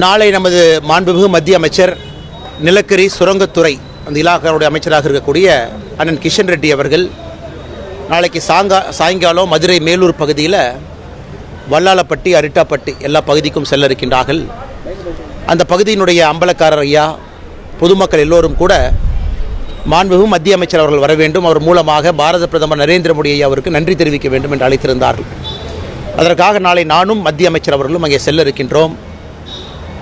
நாளை நமது மாண்புமிகு மத்திய அமைச்சர் நிலக்கரி சுரங்கத்துறை அந்த இலாக்காவுடைய அமைச்சராக இருக்கக்கூடிய அண்ணன் கிஷன் ரெட்டி அவர்கள் நாளைக்கு சாயங்காலம் மதுரை மேலூர் பகுதியில் வல்லாளப்பட்டி அரிட்டாப்பட்டி எல்லா பகுதிக்கும் செல்ல இருக்கின்றார்கள். அந்த பகுதியினுடைய அம்பலக்காரர் ஐயா பொதுமக்கள் எல்லோரும் கூட மாண்புமிகு மத்திய அமைச்சர் அவர்கள் வர வேண்டும், அவர் மூலமாக பாரத பிரதமர் நரேந்திர மோடி ஐயா அவருக்கு நன்றி தெரிவிக்க வேண்டும் என்று அழைத்திருந்தார்கள். அதற்காக நாளை நானும் மத்திய அமைச்சர் அவர்களும் அங்கே செல்ல இருக்கின்றோம்.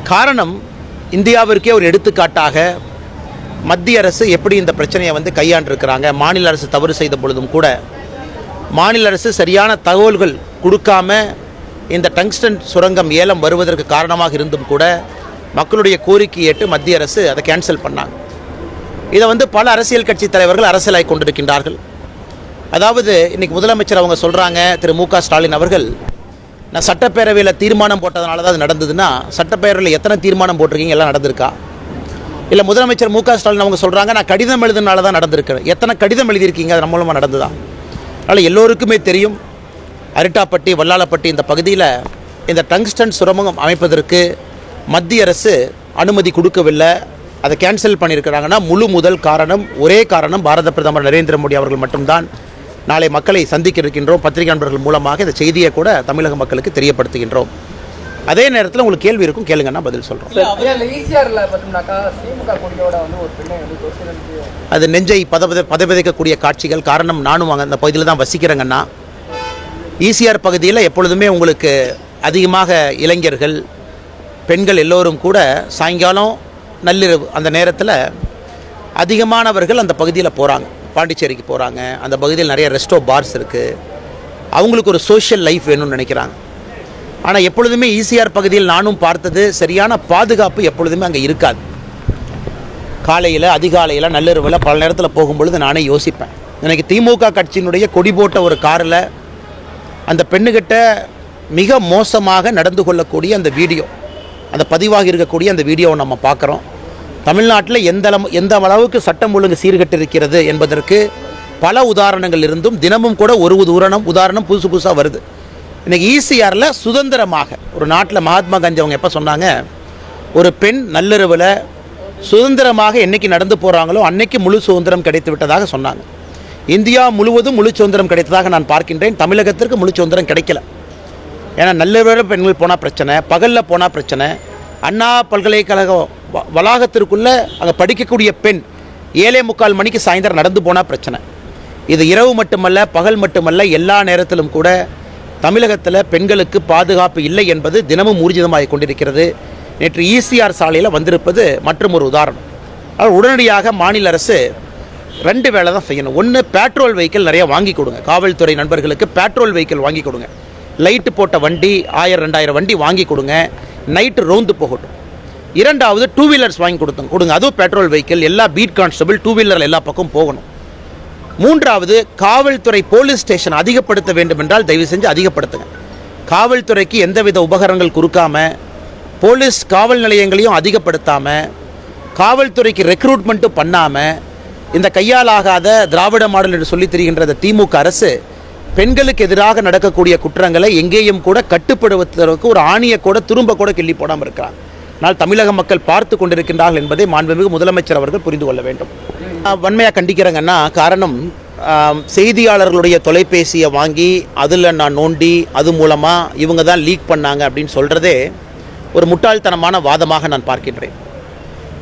காரணம், இந்தியாவிற்கே ஒரு எடுத்துக்காட்டாக மத்திய அரசு எப்படி இந்த பிரச்சனையை கையாண்டிருக்கிறாங்க. மாநில அரசு தவறு செய்த பொழுதும் கூட மாநில அரசு சரியான தகவல்கள் கொடுக்காம இந்த டங்ஸ்டன் சுரங்கம் ஏலம் வருவதற்கு காரணமாக இருந்தும் கூட மக்களுடைய கோரிக்கை ஏற்று மத்திய அரசு அதை கேன்சல் பண்ணாங்க. இதை பல அரசியல் கட்சி தலைவர்கள் அரசியலாய் கொண்டிருக்கின்றார்கள். அதாவது இன்றைக்கி முதலமைச்சர் அவங்க சொல்கிறாங்க, திரு மு.க. ஸ்டாலின் அவர்கள், நான் சட்டப்பேரவையில் தீர்மானம் போட்டதுனால தான் அது நடந்ததுன்னா சட்டப்பேரவையில் எத்தனை தீர்மானம் போட்டிருக்கீங்க, எல்லாம் நடந்திருக்கா? இல்லை முதலமைச்சர் மு.க. ஸ்டாலின் அவங்க சொல்கிறாங்க, நான் கடிதம் எழுதுனால தான் நடந்திருக்கேன், எத்தனை கடிதம் எழுதியிருக்கீங்க, அதன் மூலமாக நடந்துதான்? அதனால் எல்லோருக்குமே தெரியும், அரிட்டாப்பட்டி வல்லாளப்பட்டி இந்த பகுதியில் இந்த டங்ஸ்டன் சுரங்கம் அமைப்பதற்கு மத்திய அரசு அனுமதி கொடுக்கவில்லை, அதை கேன்சல் பண்ணியிருக்கிறாங்கன்னா முழு முதல் காரணம், ஒரே காரணம் பாரத பிரதமர் நரேந்திர மோடி அவர்கள் மட்டும்தான். நாளை மக்களை சந்திக்க இருக்கின்றோம். பத்திரிகை நண்பர்கள் மூலமாக இந்த செய்தியை கூட தமிழக மக்களுக்கு தெரியப்படுத்துகின்றோம். அதே நேரத்தில் உங்களுக்கு கேள்வி இருக்கும், கேளுங்கன்னா பதில் சொல்கிறோம். அது நெஞ்சை பதவிதைக்கக்கூடிய காட்சிகள். காரணம், நானும் அங்கே அந்த பகுதியில் தான் வசிக்கிறேங்கன்னா. ஈசிஆர் பகுதியில் எப்பொழுதுமே உங்களுக்கு அதிகமாக இளைஞர்கள் பெண்கள் எல்லோரும் கூட சாயங்காலம் நள்ளிரவு அந்த நேரத்தில் அதிகமானவர்கள் அந்த பகுதியில் போகிறாங்க, பாண்டிச்சேரிக்கு போகிறாங்க. அந்த பகுதியில் நிறைய ரெஸ்டோ பார்ஸ் இருக்குது. அவங்களுக்கு ஒரு சோஷியல் லைஃப் வேணும்னு நினைக்கிறாங்க. ஆனால் எப்பொழுதுமே ஈசிஆர் பகுதியில் நானும் பார்த்தது, சரியான பாதுகாப்பு எப்பொழுதுமே அங்கே இருக்காது. காலையில் அதிகாலையில் நள்ளிரவில் பல நேரத்தில் போகும்பொழுது நானே யோசிப்பேன், எனக்கு திமுக கட்சியினுடைய கொடி போட்ட ஒரு காரில் அந்த பெண்ணுக்கிட்ட மிக மோசமாக நடந்து கொள்ளக்கூடிய அந்த வீடியோ, அந்த பதிவாகி இருக்கக்கூடிய அந்த வீடியோவை நம்ம பார்க்குறோம். தமிழ்நாட்டில் எந்த அளவுக்கு சட்டம் ஒழுங்கு சீர்கட்டு இருக்கிறது என்பதற்கு பல உதாரணங்கள் இருந்தும் தினமும் கூட ஒரு உதாரணம் புதுசு புதுசாக வருது. இன்றைக்கி ஈசிஆரில் சுதந்திரமாக ஒரு நாட்டில் மகாத்மா காந்தி அவங்க எப்போ சொன்னாங்க, ஒரு பெண் நள்ளிரவில் சுதந்திரமாக என்றைக்கு நடந்து போகிறாங்களோ அன்னைக்கு முழு சுதந்திரம் கிடைத்து விட்டதாக சொன்னாங்க. இந்தியா முழுவதும் முழு சுதந்திரம் கிடைத்ததாக நான் பார்க்கின்றேன். தமிழகத்திற்கு முழு சுதந்திரம் கிடைக்கல. ஏன்னா நள்ளிரவில் பெண்கள் போனால் பிரச்சனை, பகலில் போனால் பிரச்சனை. அண்ணா பல்கலைக்கழக வளாகத்திற்குள்ளே அங்கே படிக்கக்கூடிய பெண் 7:45 மணிக்கு சாயந்தரம் நடந்து போனால் பிரச்சனை. இது இரவு மட்டுமல்ல, பகல் மட்டுமல்ல, எல்லா நேரத்திலும் கூட தமிழகத்தில் பெண்களுக்கு பாதுகாப்பு இல்லை என்பது தினமும் ஊர்ஜிதமாக கொண்டிருக்கிறது. நேற்று ஈசிஆர் சாலையில் வந்திருப்பது மற்றும் ஒரு உதாரணம். அது உடனடியாக மாநில அரசு 2 வேலை தான் செய்யணும். ஒன்று, பெட்ரோல் வெஹிக்கிள் நிறைய வாங்கி கொடுங்க. காவல்துறை நண்பர்களுக்கு பெட்ரோல் வெஹிக்கிள் வாங்கி கொடுங்க. லைட்டு போட்ட வண்டி 1000-2000 வண்டி வாங்கி கொடுங்க, நைட்டு ரோந்து போகட்டும். 2வது, 2 வீலர்ஸ் வாங்கி கொடுங்க. அதுவும் பெட்ரோல் வெஹிக்கிள், எல்லா பீட் கான்ஸ்டபிள் 2 வீலர் எல்லா பக்கம் போகணும். 3வது, காவல்துறை போலீஸ் ஸ்டேஷன் அதிகப்படுத்த வேண்டும் என்றால் தயவு செஞ்சு அதிகப்படுத்துங்க. காவல்துறைக்கு எந்தவித உபகரணங்கள் கொடுக்காம, போலீஸ் காவல் நிலையங்களையும் அதிகப்படுத்தாமல், காவல்துறைக்கு ரெக்ரூட்மெண்ட்டும் பண்ணாமல், இந்த கையாலாகாத திராவிட மாடல் என்று சொல்லி தெரிகின்ற திமுக அரசு பெண்களுக்கு எதிராக நடக்கக்கூடிய குற்றங்களை எங்கேயும் கூட கட்டுப்படுவதற்கு ஒரு ஆணியை கூட துரும்ப கூட கிள்ளி போடாமல் இருக்கிறாங்க. ஆனால் தமிழக மக்கள் பார்த்து கொண்டிருக்கின்றார்கள் என்பதை மாண்புமிகு முதலமைச்சர் அவர்கள் புரிந்து கொள்ள வேண்டும். வன்மையாக கண்டிக்கிறேங்கன்னா, காரணம், செய்தியாளர்களுடைய தொலைபேசியை வாங்கி அதில் நான் நோண்டி அது மூலமாக இவங்க தான் லீக் பண்ணாங்க அப்படின்னு சொல்கிறதே ஒரு முட்டாள்தனமான வாதமாக நான் பார்க்கின்றேன்.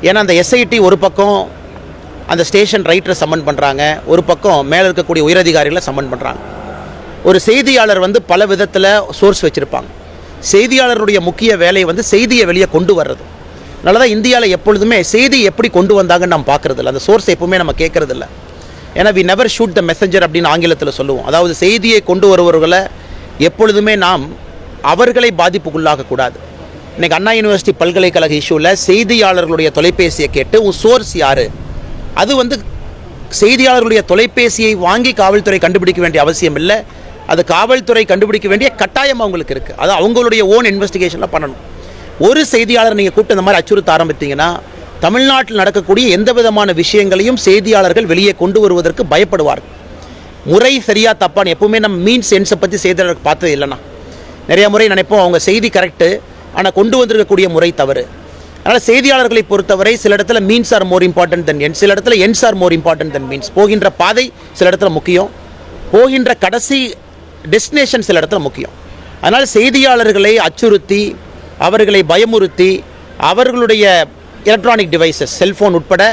ஏன்னா அந்த எஸ்ஐடி ஒரு பக்கம் அந்த ஸ்டேஷன் ரைட்டரை சம்மன் பண்ணுறாங்க, ஒரு பக்கம் மேலே இருக்கக்கூடிய உயரதிகாரிகளை சம்மன் பண்ணுறாங்க. ஒரு செய்தியாளர் பல விதத்தில் சோர்ஸ் வச்சுருப்பாங்க. செய்தியாளருடைய முக்கிய வேலை செய்தியை வெளியே கொண்டு வர்றது. அதனால தான் இந்தியாவில் எப்பொழுதுமே செய்தி எப்படி கொண்டு வந்தாங்கன்னு நம்ம பார்க்குறதில்ல, அந்த சோர்ஸை எப்பவுமே நம்ம கேட்குறதில்ல. ஏன்னா we never shoot the messenger அப்படின்னு ஆங்கிலத்தில் சொல்லுவோம். அதாவது செய்தியை கொண்டு வருபவர்களை எப்பொழுதுமே நாம் அவர்களை பாதிப்புக்குள்ளாகக்கூடாது. இன்றைக்கி அண்ணா யூனிவர்சிட்டி பல்கலைக்கழக இஷ்யூவில் செய்தியாளர்களுடைய தொலைபேசியை கேட்டு உன் சோர்ஸ் யார், அது செய்தியாளர்களுடைய தொலைபேசியை வாங்கி காவல்துறை கண்டுபிடிக்க வேண்டிய அவசியம் இல்லை. அது காவல்துறை கண்டுபிடிக்க வேண்டிய கட்டாயம் அவங்களுக்கு இருக்குது. அது அவங்களுடைய ஓன் இன்வெஸ்டிகேஷனில் பண்ணணும். ஒரு செய்தியாளர் நீங்கள் கூப்பிட்டு இந்த மாதிரி அச்சுறுத்த ஆரம்பித்தீங்கன்னா தமிழ்நாட்டில் நடக்கக்கூடிய எந்த விதமான விஷயங்களையும் செய்தியாளர்கள் வெளியே கொண்டு வருவதற்கு பயப்படுவார்கள். முறை சரியாக தப்பான்னு எப்பவுமே நம்ம மீன் சென்ஸை பற்றி செய்தியாளருக்கு பார்த்தது இல்லைன்னா. நிறைய முறை நினைப்போம் அவங்க செய்தி கரெக்டு, ஆனால் கொண்டு வந்திருக்கக்கூடிய முறை தவறு. அதனால் செய்தியாளர்களை பொறுத்தவரை சில இடத்துல means R more important then ends, சில இடத்துல ends R more important then means. போகின்ற பாதை சில இடத்துல முக்கியம், போகின்ற கடைசி டெஸ்டினேஷன் சில இடத்துல முக்கியம். அதனால் செய்தியாளர்களை அச்சுறுத்தி அவர்களை பயமுறுத்தி அவர்களுடைய எலக்ட்ரானிக் டிவைசஸ் செல்ஃபோன் உட்பட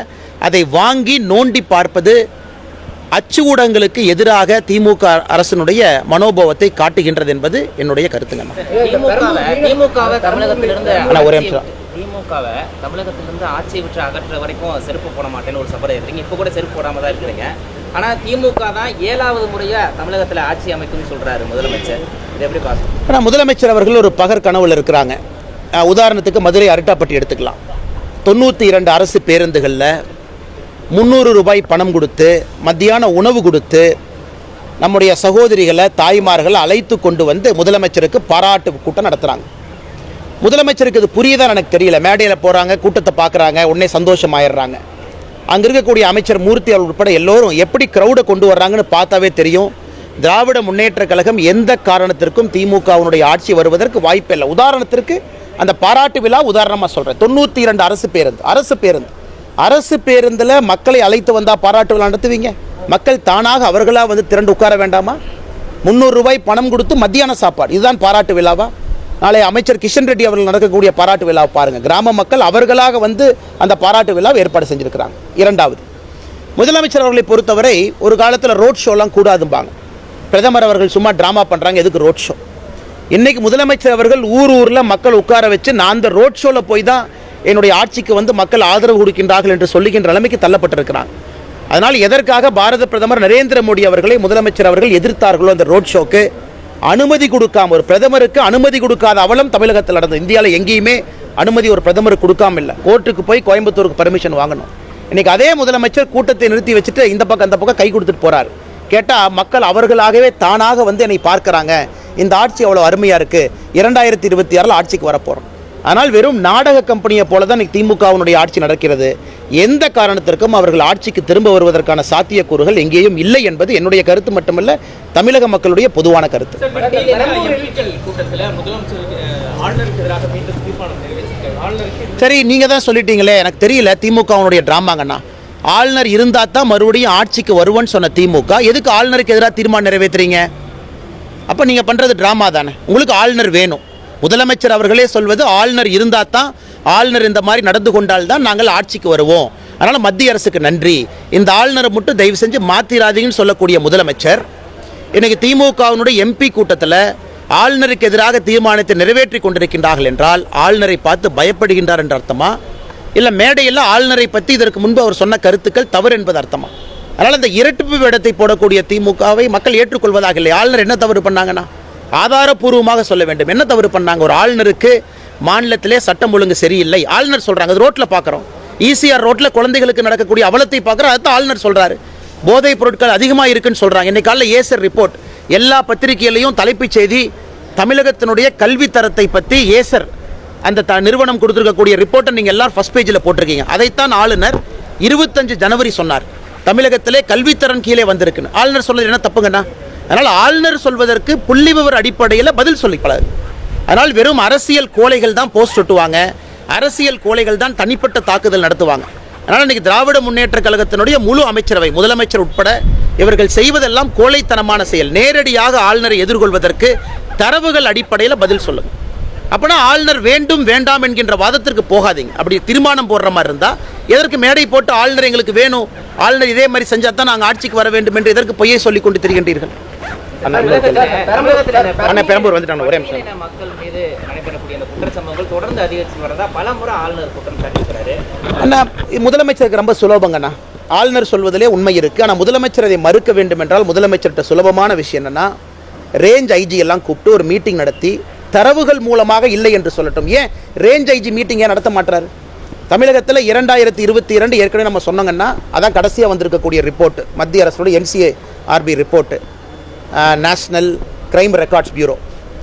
அதை வாங்கி நோண்டி பார்ப்பது அச்சு ஊடகங்களுக்கு எதிராக திமுக அரசினுடைய மனோபாவத்தை காட்டுகின்றது என்பது என்னுடைய கருத்துங்க. திமுகவை தமிழகத்திலிருந்து ஆட்சியை விட்டு அகற்ற வரைக்கும் செருப்பு போட மாட்டேன்னு ஒரு சபதம் எடுத்தீங்க. இப்போ கூட செருப்பு போடாம தான் இருக்கிறீங்க. ஆனால் திமுக தான் 7வது முறையாக தமிழகத்தில் ஆட்சி அமைக்கும்னு சொல்றாரு முதலமைச்சர். இதை எப்படி பார்க்கணும்? ஆனால் முதலமைச்சர் அவர்கள் ஒரு பகர் கனவுல இருக்கிறாங்க. உதாரணத்துக்கு மதுரை அரட்டாப்பட்டி எடுத்துக்கலாம். 92 அரசு பேருந்துகளில் 300 ரூபாய் பணம் கொடுத்து மத்தியான உணவு கொடுத்து நம்முடைய சகோதரிகளை தாய்மார்களை அழைத்து கொண்டு வந்து முதலமைச்சருக்கு பாராட்டு கூட்டம் நடத்துகிறாங்க. முதலமைச்சருக்கு இது புரியுதான் எனக்கு தெரியல. மேடையில் போகிறாங்க, கூட்டத்தை பார்க்குறாங்க, உடனே சந்தோஷமாயிடுறாங்க. அங்கே இருக்கக்கூடிய அமைச்சர் மூர்த்தி அவர்கள் உட்பட எல்லோரும் எப்படி க்ரௌடை கொண்டு வர்றாங்கன்னு பார்த்தாவே தெரியும். திராவிட முன்னேற்ற கழகம் எந்த காரணத்திற்கும் திமுகவினுடைய ஆட்சி வருவதற்கு வாய்ப்பே இல்லை. உதாரணத்திற்கு அந்த பாராட்டு விழா உதாரணமாக சொல்கிறேன். 92 அரசு பேருந்தில் மக்களை அழைத்து வந்தால் பாராட்டு விழா நடத்துவீங்க? மக்கள் தானாக அவர்களாக வந்து திரண்டு உட்கார வேண்டாமா? 300 ரூபாய் பணம் கொடுத்து மத்தியான சாப்பாடு, இதுதான் பாராட்டு விழாவா? நாளை அமைச்சர் கிஷன் ரெட்டி அவர்கள் நடக்கக்கூடிய பாராட்டு விழாவை பாருங்கள். கிராம மக்கள் அவர்களாக வந்து அந்த பாராட்டு விழாவை ஏற்பாடு செஞ்சுருக்கிறாங்க. இரண்டாவது, முதலமைச்சர் அவர்களை பொறுத்தவரை ஒரு காலத்தில் ரோட் ஷோலாம் கூடாதும்பாங்க. பிரதமர் அவர்கள் சும்மா ட்ராமா பண்ணுறாங்க, எதுக்கு ரோட் ஷோ? இன்றைக்கி முதலமைச்சர் அவர்கள் ஊரில் மக்கள் உட்கார வச்சு நான் அந்த ரோட் ஷோவில் போய் தான் என்னுடைய ஆட்சிக்கு வந்து மக்கள் ஆதரவு கொடுக்கின்றார்கள் என்று சொல்லுகின்ற நிலைமைக்கு தள்ளப்பட்டிருக்கிறாங்க. அதனால் எதற்காக பாரத பிரதமர் நரேந்திர மோடி அவர்களை முதலமைச்சர் அவர்கள் எதிர்த்தார்களோ அந்த ரோட் ஷோக்கு அனுமதி கொடுக்காம, ஒரு பிரதமருக்கு அனுமதி கொடுக்காத அவலம் தமிழகத்தில் நடந்தது. இந்தியாவில் எங்கேயுமே அனுமதி ஒரு பிரதமருக்கு கொடுக்காம இல்லை. கோர்ட்டுக்கு போய் கோயம்புத்தூருக்கு பர்மிஷன் வாங்கணும். இன்றைக்கி அதே முதலமைச்சர் கூட்டத்தை நிறுத்தி வச்சுட்டு இந்த பக்கம் அந்த பக்கம் கை கொடுத்துட்டு போகிறார். கேட்டால் மக்கள் அவர்களாகவே தானாக வந்து என்னை பார்க்குறாங்க, இந்த ஆட்சி அவ்வளோ அருமையாக இருக்குது, 2026 ஆட்சிக்கு வரப்போகிறோம். ஆனால் வெறும் நாடக கம்பெனியை போல தான் திமுகவினுடைய ஆட்சி நடக்கிறது. எந்த காரணத்திற்கும் அவர்கள் ஆட்சிக்கு திரும்ப வருவதற்கான சாத்தியக்கூறுகள் எங்கேயும் இல்லை என்பது என்னுடைய கருத்து மட்டுமல்ல, தமிழக மக்களுடைய பொதுவான கருத்து. சரி, நீங்கள் தான் சொல்லிட்டீங்களே, எனக்கு தெரியல திமுகவினுடைய டிராமாங்கண்ணா. ஆளுநர் இருந்தால் தான் மறுபடியும் ஆட்சிக்கு வருவோன்னு சொன்ன திமுக எதுக்கு ஆளுநருக்கு எதிராக தீர்மானம் நிறைவேற்றுறீங்க? அப்போ நீங்கள் பண்ணுறது ட்ராமா தானே. உங்களுக்கு ஆளுநர் வேணும். முதலமைச்சர் அவர்களே சொல்வது ஆளுநர் இருந்தால் தான், ஆளுநர் இந்த மாதிரி நடந்து கொண்டால் தான் நாங்கள் ஆட்சிக்கு வருவோம், அதனால் மத்திய அரசுக்கு நன்றி, இந்த ஆளுநரை மட்டும் தயவு செஞ்சு மாற்றிராதீங்கன்னு சொல்லக்கூடிய முதலமைச்சர் இன்றைக்கி திமுகவினுடைய எம்பி கூட்டத்தில் ஆளுநருக்கு எதிராக தீர்மானத்தை நிறைவேற்றி கொண்டிருக்கின்றார்கள் என்றால் ஆளுநரை பார்த்து பயப்படுகின்றார் என்ற அர்த்தமா? இல்லை மேடையில் ஆளுநரை பற்றி இதற்கு முன்பு அவர் சொன்ன கருத்துக்கள் தவறு என்பது அர்த்தமா? அதனால் இந்த இரட்டிப்பு வேடத்தை போடக்கூடிய திமுகவை மக்கள் ஏற்றுக்கொள்வதாக இல்லை. ஆளுநர் என்ன தவறு பண்ணாங்கன்னா ஆதாரப்பூர்வமாக சொல்ல வேண்டும். என்ன தவறு பண்ணாங்க? ஒரு ஆளுநருக்கு மாநிலத்திலே சட்டம் ஒழுங்கு சரியில்லை ஆளுநர் சொல்கிறாங்க. அது ரோட்டில் பார்க்குறோம். ஈசிஆர் ரோட்டில் குழந்தைகளுக்கு நடக்கக்கூடிய அவலத்தை பார்க்குறோம். அதுதான் ஆளுநர் சொல்கிறாரு. போதைப் பொருட்கள் அதிகமாக இருக்குன்னு சொல்கிறாங்க. இன்றைக்கு காலையில் ஏசர் ரிப்போர்ட் எல்லா பத்திரிகையிலையும் தலைப்புச் செய்தி தமிழகத்தினுடைய கல்வி தரத்தை பற்றி ஏசர் அந்த நிறுவனம் கொடுத்துருக்கக்கூடிய ரிப்போர்ட்டை நீங்கள் எல்லாரும் ஃபர்ஸ்ட் பேஜில் போட்டிருக்கீங்க. அதைத்தான் ஆளுநர் 25 ஜனவரி சொன்னார். தமிழகத்திலே கல்வித்தரம் கீழே வந்திருக்குன்னு. ஆளுநர் சொல்வது என்ன தப்புங்கண்ணா? அதனால் ஆளுநர் சொல்வதற்கு புள்ளி விவர அடிப்படையில் பதில் சொல்லிப்படாது. அதனால் வெறும் அரசியல் கோழைகள் தான் போஸ்ட் ஒட்டுவாங்க, அரசியல் கோழைகள் தான் தனிப்பட்ட தாக்குதல் நடத்துவாங்க. அதனால் இன்றைக்கி திராவிட முன்னேற்ற கழகத்தினுடைய முழு அமைச்சரவை, முதலமைச்சர் உட்பட இவர்கள் செய்வதெல்லாம் கோழைத்தனமான செயல். நேரடியாக ஆளுநரை எதிர்கொள்வதற்கு தரவுகள் அடிப்படையில் பதில் சொல்லுங்கள். அப்படின்னா ஆளுநர் வேண்டும் வேண்டாம் என்கின்ற வாதத்திற்கு போகாதீங்க. அப்படி தீர்மானம் போடுற மாதிரி இருந்தால் எதற்கு மேடை போட்டு ஆளுநர் எங்களுக்கு வேணும், ஆளுநர் இதே மாதிரி செஞ்சால் தான் நாங்கள் ஆட்சிக்கு வர வேண்டும் என்று எதற்கு பொய்யை சொல்லிக் கொண்டு திரிகின்றீர்கள்? பெரம்பூர் வந்துட்டாங்க. ஒரே நிமிஷம். மக்கள் மீது நடைபெறக்கூடிய அந்த குற்றச்சம்பவங்கள் தொடர்ந்து அதிகரித்து வரதா பல முறை ஆளுநர் குற்றம் சாட்டியிருக்கிறாரு. அண்ணா, முதலமைச்சருக்கு ரொம்ப சுலபங்கண்ணா. ஆளுநர் சொல்வதிலே உண்மை இருக்குது. ஆனால் முதலமைச்சர் அதை மறுக்க வேண்டும் என்றால் முதலமைச்சர்கிட்ட சுலபமான விஷயம் என்னென்னா, ரேஞ்ச் ஐஜி எல்லாம் கூப்பிட்டு ஒரு மீட்டிங் நடத்தி தரவுகள் மூலமாக இல்லை என்று சொல்லட்டும். ஏன் ரேஞ்ச் ஐஜி மீட்டிங் ஏன் நடத்த மாட்டாரு? தமிழகத்தில் 2022 ஏற்கனவே நம்ம சொன்னோங்கன்னா அதான் கடைசியாக வந்திருக்கக்கூடிய ரிப்போர்ட், மத்திய அரசோட NCARB report, national crime records bureau.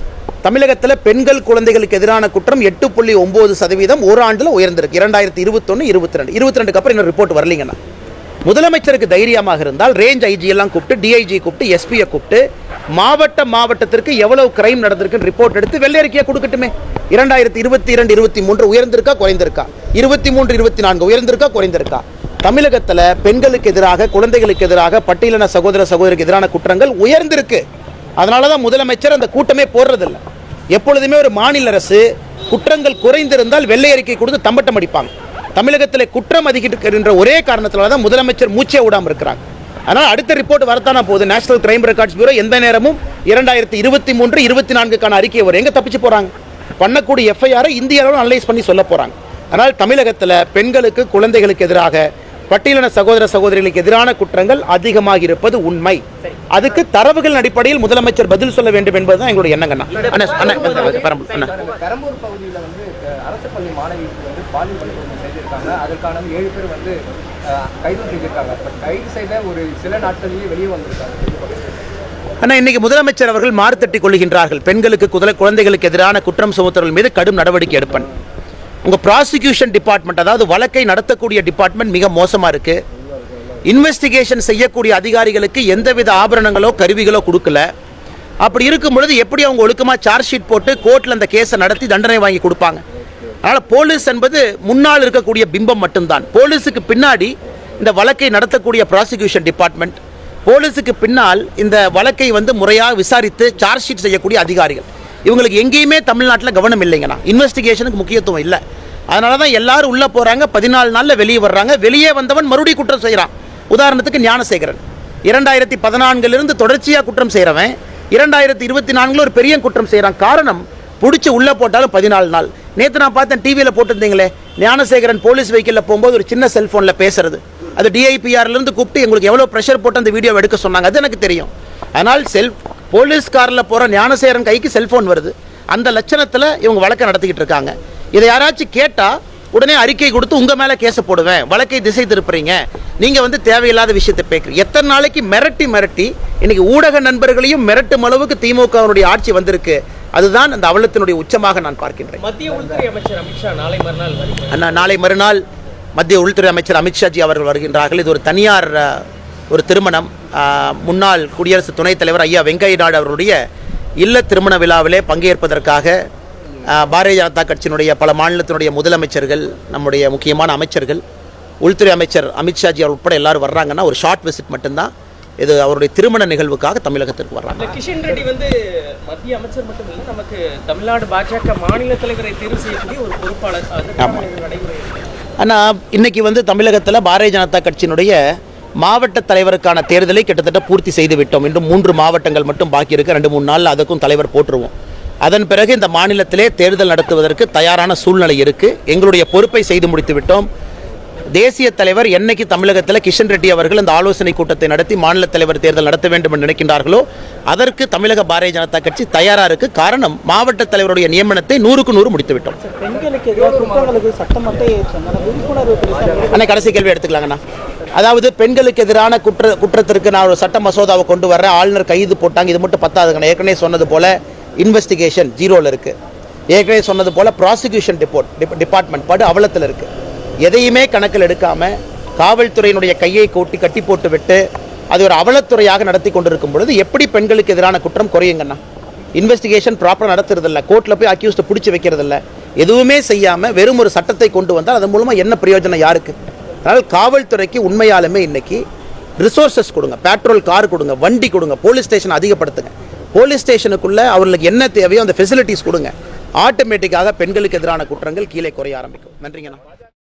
தமிழகத்தில் பெண்கள் குழந்தைகளுக்கு எதிரான குற்றம் 8.9% ஒரு ஆண்டில் உயர்ந்திருக்கு. 2021, 22க்கு அப்புறம் இன்னும் ரிப்போர்ட் வரலீங்கன்னா முதலமைச்சருக்கு தைரியமாக இருந்தால் ரேஞ்ச் ஐஜி எல்லாம் கூப்பிட்டு, டிஐஜி கூப்பிட்டு, எஸ்பியை கூப்பிட்டு மாவட்டத்திற்கு எவ்வளவு கிரைம் நடந்திருக்கு ரிப்போர்ட் எடுத்து வெள்ளை அறிக்கையை கொடுக்கட்டுமே. 2022 23 உயர்ந்திருக்கா குறைந்திருக்கா, 23 24 உயர்ந்திருக்கா குறைந்திருக்கா? தமிழகத்தில் பெண்களுக்கு எதிராக, குழந்தைகளுக்கு எதிராக, பட்டியலின சகோதர சகோதரிக்கு எதிரான குற்றங்கள் உயர்ந்திருக்கு. அதனால தான் முதலமைச்சர் அந்த கூட்டமே போடுறதில்லை. எப்பொழுதுமே ஒரு மாநில அரசு குற்றங்கள் குறைந்திருந்தால் வெள்ளை அறிக்கை கொடுத்து தம்பட்டம் அடிப்பாங்க. தமிழகத்தில் குற்றம் அதிகரிக்கின்ற ஒரே காரணத்தினால தான் முதலமைச்சர் மூச்சே விடாமல் இருக்கிறாங்க. அதனால் அடுத்த ரிப்போர்ட் வரத்தானா போகுது. நேஷனல் கிரைம் ரெக்கார்ட்ஸ் பியூரோ எந்த நேரமும் 2023 24 அறிக்கை வரும். எங்கே தப்பிச்சு போகிறாங்க? பண்ணக்கூடிய எஃப்ஐஆரை இந்திய அளவில் அனலைஸ் பண்ணி சொல்ல போகிறாங்க. அதனால் தமிழகத்தில் பெண்களுக்கு, குழந்தைகளுக்கு எதிராக, பட்டியலின சகோதர சகோதரிகளுக்கு எதிரான குற்றங்கள் அதிகமாக இருப்பது உண்மை. அதுக்கு தரவுகள் அடிப்படையில் முதலமைச்சர் பதில் சொல்ல வேண்டும் என்பதுதான் எங்களுடைய எண்ணங்கண்ணா. பெரம்பூர் பகுதியில் வந்து அரசு பள்ளி மாணவிக்கு வந்து பாலியல் வன்கொடுமை செய்திருக்காங்க. அதற்கான 7 பேர் வந்து கைது செய்திருக்காங்க. கைது செய்த ஒரு சில நாட்களிலேயே வெளியே வந்திருக்காங்க. ஆனால் இன்னைக்கு முதலமைச்சர் அவர்கள் மாறுதட்டி கொள்கின்றார்கள். பெண்களுக்கு, குழந்தைகளுக்கு எதிரான குற்றம் சுமத்துவர்கள் மீது கடும் நடவடிக்கை எடுப்பேன். உங்கள் ப்ராசிக்யூஷன் டிபார்ட்மெண்ட், அதாவது வழக்கை நடத்தக்கூடிய டிபார்ட்மெண்ட் மிக மோசமாக இருக்குது. இன்வெஸ்டிகேஷன் செய்யக்கூடிய அதிகாரிகளுக்கு எந்தவித ஆபரணங்களோ கருவிகளோ கொடுக்கல. அப்படி இருக்கும் பொழுது எப்படி அவங்க ஒழுக்கமாக சார்ஜ் ஷீட் போட்டு கோர்ட்டில் அந்த கேஸை நடத்தி தண்டனை வாங்கி கொடுப்பாங்க? அதனால் போலீஸ் என்பது முன்னால் இருக்கக்கூடிய பிம்பம் மட்டும்தான். போலீஸுக்கு பின்னாடி இந்த வழக்கை நடத்தக்கூடிய ப்ராசிக்யூஷன் டிபார்ட்மெண்ட், போலீஸுக்கு பின்னால் இந்த வழக்கை வந்து முறையாக விசாரித்து சார்ஜ் ஷீட் செய்யக்கூடிய அதிகாரிகள், இவங்களுக்கு எங்கேயுமே தமிழ்நாட்டில் கவனம் இல்லைங்கண்ணா. இன்வெஸ்டிகேஷனுக்கு முக்கியத்துவம் இல்லை. அதனால தான் எல்லாரும் உள்ளே போகிறாங்க, 14 நாளில் வெளியே வர்றாங்க. வெளியே வந்தவன் மறுபடியும் குற்றம் செய்கிறான். உதாரணத்துக்கு ஞானசேகரன் 2014 தொடர்ச்சியாக குற்றம் செய்கிறவன் 2024 ஒரு பெரிய குற்றம் செய்கிறான். காரணம், பிடிச்சி உள்ளே போட்டாலும் 14 நாள். நேற்று நான் பார்த்தேன், டிவியில் போட்டிருந்தீங்களே, ஞானசேகரன் போலீஸ் வெஹிக்கிளில் போகும்போது ஒரு சின்ன செல்ஃபோனில் பேசுறது, அது டிஐபிஆர்லேருந்து கூப்பிட்டு எங்களுக்கு எவ்வளோ ப்ரெஷர் போட்டு அந்த வீடியோவை எடுக்க சொன்னாங்க. அது எனக்கு தெரியும். அதனால் போலீஸ் காரில் போகிற ஞானசேகரன் கைக்கு செல்ஃபோன் வருது. அந்த லட்சணத்தில் இவங்க வழக்கை நடத்திக்கிட்டு இருக்காங்க. இதை யாராச்சும் கேட்டால் உடனே அறிக்கை கொடுத்து உங்கள் மேலே கேஸை போடுவேன், வழக்கை திசை திருப்புறீங்க, நீங்கள் வந்து தேவையில்லாத விஷயத்தை பேக்குறீங்க. எத்தனை நாளைக்கு மிரட்டி இன்னைக்கு ஊடக நண்பர்களையும் மிரட்டும் அளவுக்கு திமுகவினுடைய ஆட்சி வந்திருக்கு. அதுதான் அந்த அவலத்தினுடைய உச்சமாக நான் பார்க்கின்றேன். மத்திய உள்துறை அமைச்சர் அமித்ஷா நாளை மறுநாள் மத்திய உள்துறை அமைச்சர் அமித்ஷாஜி அவர்கள் வருகின்றார்கள். இது ஒரு தனியார் ஒரு திருமணம். முன்னாள் குடியரசு துணைத் தலைவர் ஐயா வெங்கையா நாயுடு அவர்களுடைய இல்ல திருமண விழாவிலே பங்கேற்பதற்காக பாரதிய ஜனதா கட்சியினுடைய பல மாநிலத்தினுடைய முதலமைச்சர்கள், நம்முடைய முக்கியமான அமைச்சர்கள், உள்துறை அமைச்சர் அமித்ஷாஜி அவர் உட்பட எல்லாரும் வர்றாங்கன்னா ஒரு ஷார்ட் விசிட் மட்டும்தான். இது அவருடைய திருமண நிகழ்வுக்காக தமிழகத்திற்கு வர்றாங்க. கிஷன் ரெட்டி வந்து மத்திய அமைச்சர் மட்டும் இல்லை, நமக்கு தமிழ்நாடு பாஜக மாநில தலைவரை தேர்வு செய்யக்கூடிய ஒரு பொறுப்பாளர். ஆனால் இன்னைக்கு வந்து தமிழகத்தில் பாரதிய ஜனதா கட்சியினுடைய மாவட்ட தலைவருக்கான தேர்தலை கிட்டத்தட்ட பூர்த்தி செய்து விட்டோம். இன்னும் 3 மாவட்டங்கள் மட்டும் பாக்கி இருக்கு. 2-3 நாளில் அதுக்கும் தலைவர் போட்டுருவோம். அதன் பிறகு இந்த மாநிலத்திலே தேர்தல் நடத்துவதற்கு தயாரான சூழ்நிலை இருக்குது. எங்களுடைய பொறுப்பை செய்து முடித்து விட்டோம். தேசிய தலைவர் என்னைக்கு தமிழகத்தில் கிஷன் ரெட்டி அவர்கள் அந்த ஆலோசனை கூட்டத்தை நடத்தி மாநில தலைவர் தேர்தல் நடத்த வேண்டும் என்று நினைக்கின்றார்களோ அதற்கு தமிழக பாரதிய ஜனதா கட்சி தயாராக இருக்குது. காரணம், மாவட்ட தலைவருடைய நியமனத்தை 100க்கு 100 முடித்து விட்டோம். கடைசி கேள்வி எடுத்துக்கலாங்கண்ணா. அதாவது பெண்களுக்கு எதிரான குற்றத்திற்கு நான் ஒரு சட்ட மசோதாவை கொண்டு வர்றேன், ஆளுநர் கைது போட்டாங்க, இது மட்டும் பத்தாதுங்கண்ணா. ஏற்கனவே சொன்னது போல இன்வெஸ்டிகேஷன் 0ல் இருக்குது. ஏற்கனவே சொன்னது போல ப்ராசிக்யூஷன் டிபார்ட்மெண்ட் படு அவலத்தில் இருக்குது. எதையுமே கணக்கில் எடுக்காமல் காவல்துறையினுடைய கையை கட்டி போட்டு விட்டு அது ஒரு அவலத்துறையாக நடத்தி கொண்டிருக்கும் பொழுது எப்படி பெண்களுக்கு எதிரான குற்றம் குறையுங்கண்ணா? இன்வெஸ்டிகேஷன் ப்ராப்பராக நடத்துறதில்ல, கோர்ட்டில் போய் அக்யூஸ்ட்டை பிடிச்சி வைக்கிறதில்ல, எதுவுமே செய்யாமல் வெறும் ஒரு சட்டத்தை கொண்டு வந்தால் அதன் மூலமாக என்ன பிரயோஜனம் யாருக்கு? அதனால் காவல்துறைக்கு உண்மையாலுமே இன்னைக்கு ரிசோர்ஸஸ் கொடுங்க, பெட்ரோல் கார் கொடுங்க, வண்டி கொடுங்க, போலீஸ் ஸ்டேஷன் அதிகப்படுத்துங்க. போலீஸ் ஸ்டேஷனுக்குள்ளே அவர்களுக்கு என்ன தேவையோ அந்த ஃபெசிலிட்டிஸ் கொடுங்க. ஆட்டோமேட்டிக்காக பெண்களுக்கு எதிரான குற்றங்கள் கீழே குறைய ஆரம்பிக்கும். நன்றிங்கண்ணா.